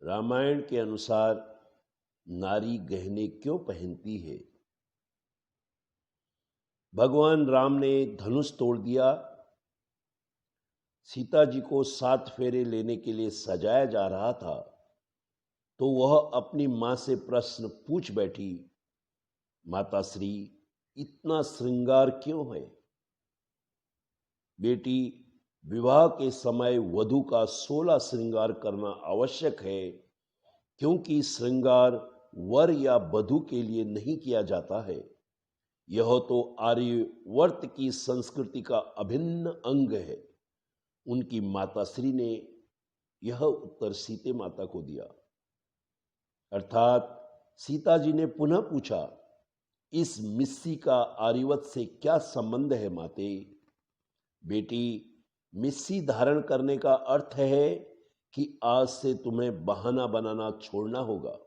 रामायण के अनुसार नारी गहने क्यों पहनती है? भगवान राम ने धनुष तोड़ दिया। सीता जी को 7 फेरे लेने के लिए सजाया जा रहा था तो वह अपनी मां से प्रश्न पूछ बैठी, माता श्री, इतना श्रृंगार क्यों है? बेटी, विवाह के समय वधू का 16 श्रृंगार करना आवश्यक है, क्योंकि श्रृंगार वर या वधू के लिए नहीं किया जाता है। यह तो आर्यवर्त की संस्कृति का अभिन्न अंग है। उनकी माताश्री ने यह उत्तर सीते माता को दिया। अर्थात सीता जी ने पुनः पूछा, इस मिस्सी का आर्यवत से क्या संबंध है माते? बेटी, मिस्सी धारण करने का अर्थ है कि आज से तुम्हें बहाना बनाना छोड़ना होगा,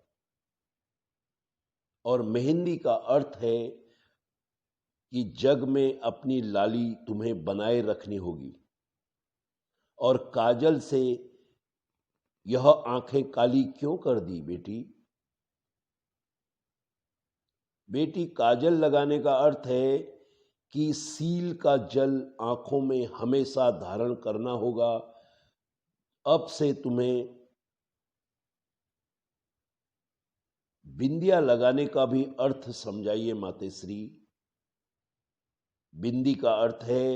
और मेहंदी का अर्थ है कि जग में अपनी लाली तुम्हें बनाए रखनी होगी, और काजल से यह आंखें काली क्यों कर दी बेटी? बेटी, काजल लगाने का अर्थ है कि सील का जल आंखों में हमेशा धारण करना होगा। अब से तुम्हें बिंदिया लगाने का भी अर्थ समझाइए मातेश्री। बिंदी का अर्थ है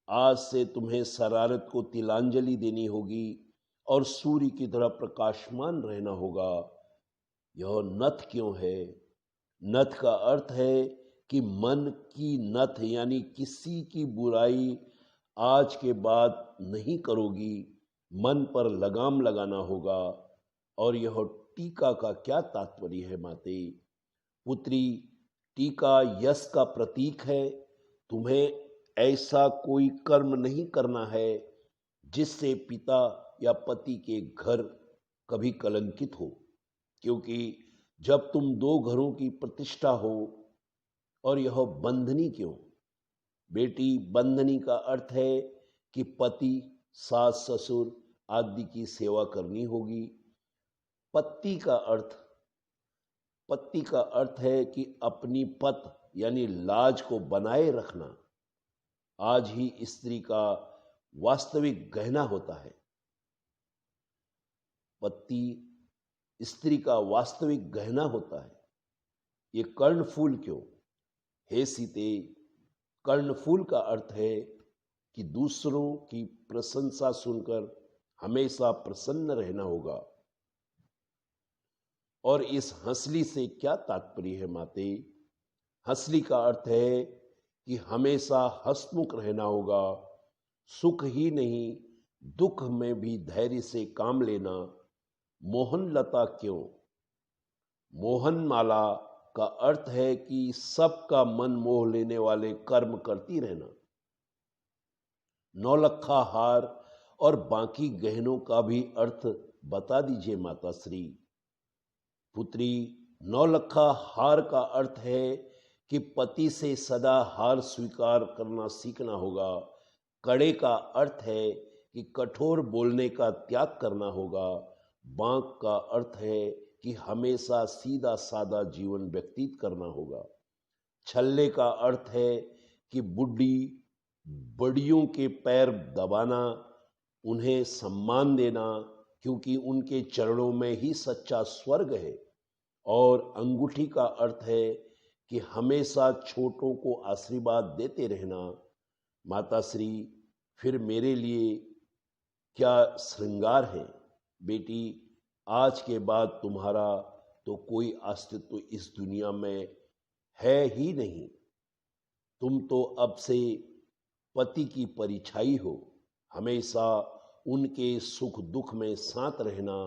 आज से तुम्हें शरारत को तिलांजलि देनी होगी और सूर्य की तरह प्रकाशमान रहना होगा। यह नथ क्यों है? नथ का अर्थ है कि मन की नथ, यानी किसी की बुराई आज के बाद नहीं करोगी, मन पर लगाम लगाना होगा। और यह टीका का क्या तात्पर्य है माते? पुत्री, टीका यश का प्रतीक है। तुम्हें ऐसा कोई कर्म नहीं करना है जिससे पिता या पति के घर कभी कलंकित हो, क्योंकि जब तुम 2 घरों की प्रतिष्ठा हो। और यह बंधनी क्यों? बेटी, बंधनी का अर्थ है कि पति, सास, ससुर आदि की सेवा करनी होगी। पत्ती का अर्थ है कि अपनी पत यानी लाज को बनाए रखना आज ही स्त्री का वास्तविक गहना होता है। पति स्त्री का वास्तविक गहना होता है। ये कर्णफूल क्यों? हे सीते, कर्णफूल का अर्थ है कि दूसरों की प्रशंसा सुनकर हमेशा प्रसन्न रहना होगा। और इस हंसली से क्या तात्पर्य है माते? हंसली का अर्थ है कि हमेशा हंसमुख रहना होगा। सुख ही नहीं, दुख में भी धैर्य से काम लेना। मोहन लता क्यों? मोहन माला का अर्थ है कि सबका मन मोह लेने वाले कर्म करती रहना। नौलखा हार और बाकी गहनों का भी अर्थ बता दीजिए माता श्री। पुत्री, नौलखा हार का अर्थ है कि पति से सदा हार स्वीकार करना सीखना होगा। कड़े का अर्थ है कि कठोर बोलने का त्याग करना होगा। बांक का अर्थ है कि हमेशा सीधा सादा जीवन व्यतीत करना होगा। छल्ले का अर्थ है कि बड़ियों के पैर दबाना, उन्हें सम्मान देना, क्योंकि उनके चरणों में ही सच्चा स्वर्ग है। और अंगूठी का अर्थ है कि हमेशा छोटों को आशीर्वाद देते रहना। माताश्री, फिर मेरे लिए क्या श्रृंगार है? बेटी, आज के बाद तुम्हारा तो कोई अस्तित्व इस दुनिया में है ही नहीं। तुम तो अब से पति की परिछाई हो। हमेशा उनके सुख दुख में साथ रहना,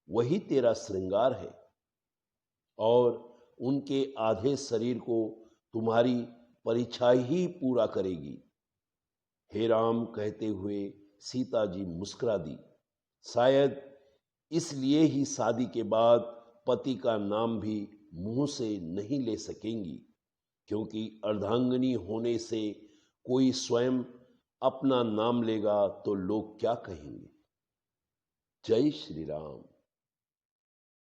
वही तेरा श्रृंगार है। और उनके आधे शरीर को तुम्हारी परिछाई ही पूरा करेगी। हे राम कहते हुए सीता जी मुस्कुरा दी। शायद इसलिए ही शादी के बाद पति का नाम भी मुंह से नहीं ले सकेंगी, क्योंकि अर्धांगिनी होने से कोई स्वयं अपना नाम लेगा तो लोग क्या कहेंगे? जय श्री राम।